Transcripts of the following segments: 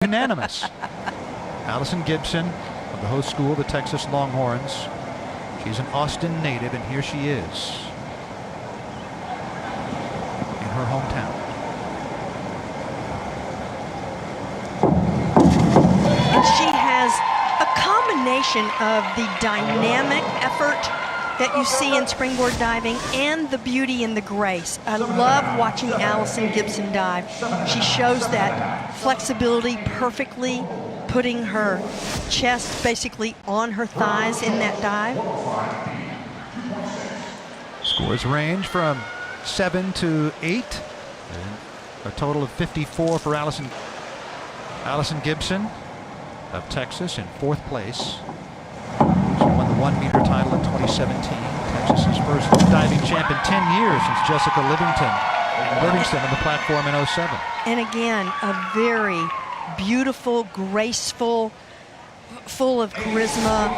Unanimous. Alison Gibson of the host school, the Texas Longhorns. She's an Austin native, and here she is in her hometown. And she has a combination of the dynamic effort that you see in springboard diving and the beauty and the grace. I love watching Alison Gibson dive. She shows that flexibility perfectly, putting her chest basically on her thighs in that dive. Scores range from 7 to 8. A total of 54 for Alison. Alison Gibson of Texas in 4th place. She won the 1 meter title in 2017. Texas's first diving champ in 10 years since Jessica Livingston on the platform in 07. And again, a very beautiful, graceful, full of charisma.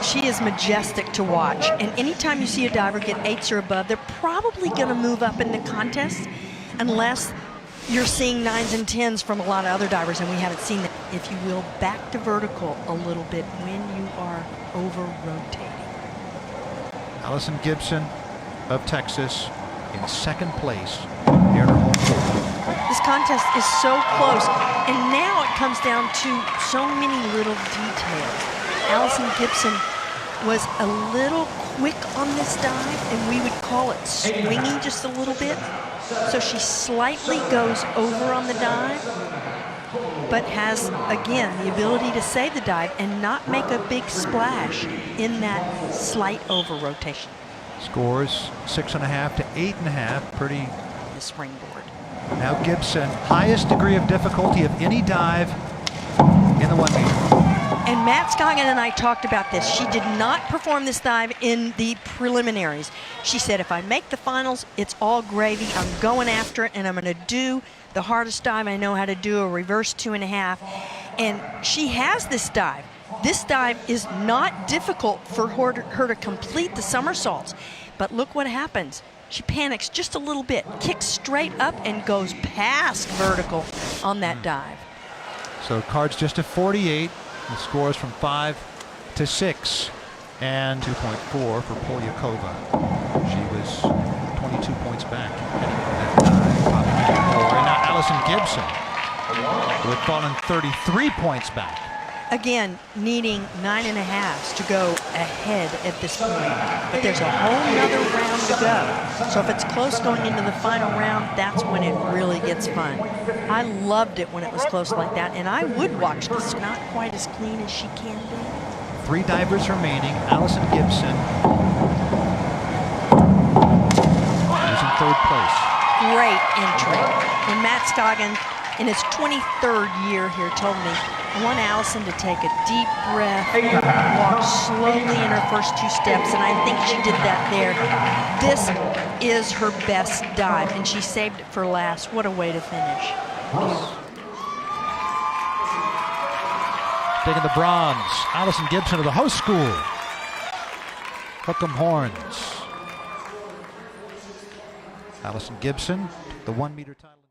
She is majestic to watch. And anytime you see a diver get 8s or above, they're probably going to move up in the contest unless you're seeing 9s and 10s from a lot of other divers, and we haven't seen that, if you will, back to vertical a little bit when you are over-rotating. Alison Gibson of Texas in 2nd place near her home court. This contest is so close, and now it comes down to so many little details. Alison Gibson was a little quick on this dive, and we would call it swinging just a little bit. So she slightly goes over on the dive, but has, again, the ability to save the dive and not make a big splash in that slight over rotation. Scores 6.5 to 8.5. Pretty. The springboard. Now Gibson, highest degree of difficulty of any dive in the 1 meter. And Matt Scoggin and I talked about this. She did not perform this dive in the preliminaries. She said, if I make the finals, it's all gravy. I'm going after it, and I'm going to do the hardest dive I know how to do, a reverse 2.5. And she has this dive. This dive is not difficult for her to complete the somersaults. But look what happens. She panics just a little bit, kicks straight up, and goes past vertical on that dive. So cards just to 48. The scores from 5 to 6 and 2.4 for Polyakova. She was 22 points back heading into that dive. And now Alison Gibson, who had fallen 33 points back. Again, needing 9.5s to go ahead at this point. But there's a whole nother round to go. So if it's close going into the final round, that's when it really gets fun. I loved it when it was close like that, and I would watch this. Not quite as clean as she can be. 3 divers remaining. Alison Gibson is in 3rd place. Great entry. And Matt Scoggin, in his 23rd year here, told me, I want Alison to take a deep breath, walk slowly in her first 2 steps, and I think she did that there. This is her best dive, and she saved it for last. What a way to finish. Taking the bronze, Alison Gibson of the host school, Hook'em Horns. Alison Gibson, the 1 meter title.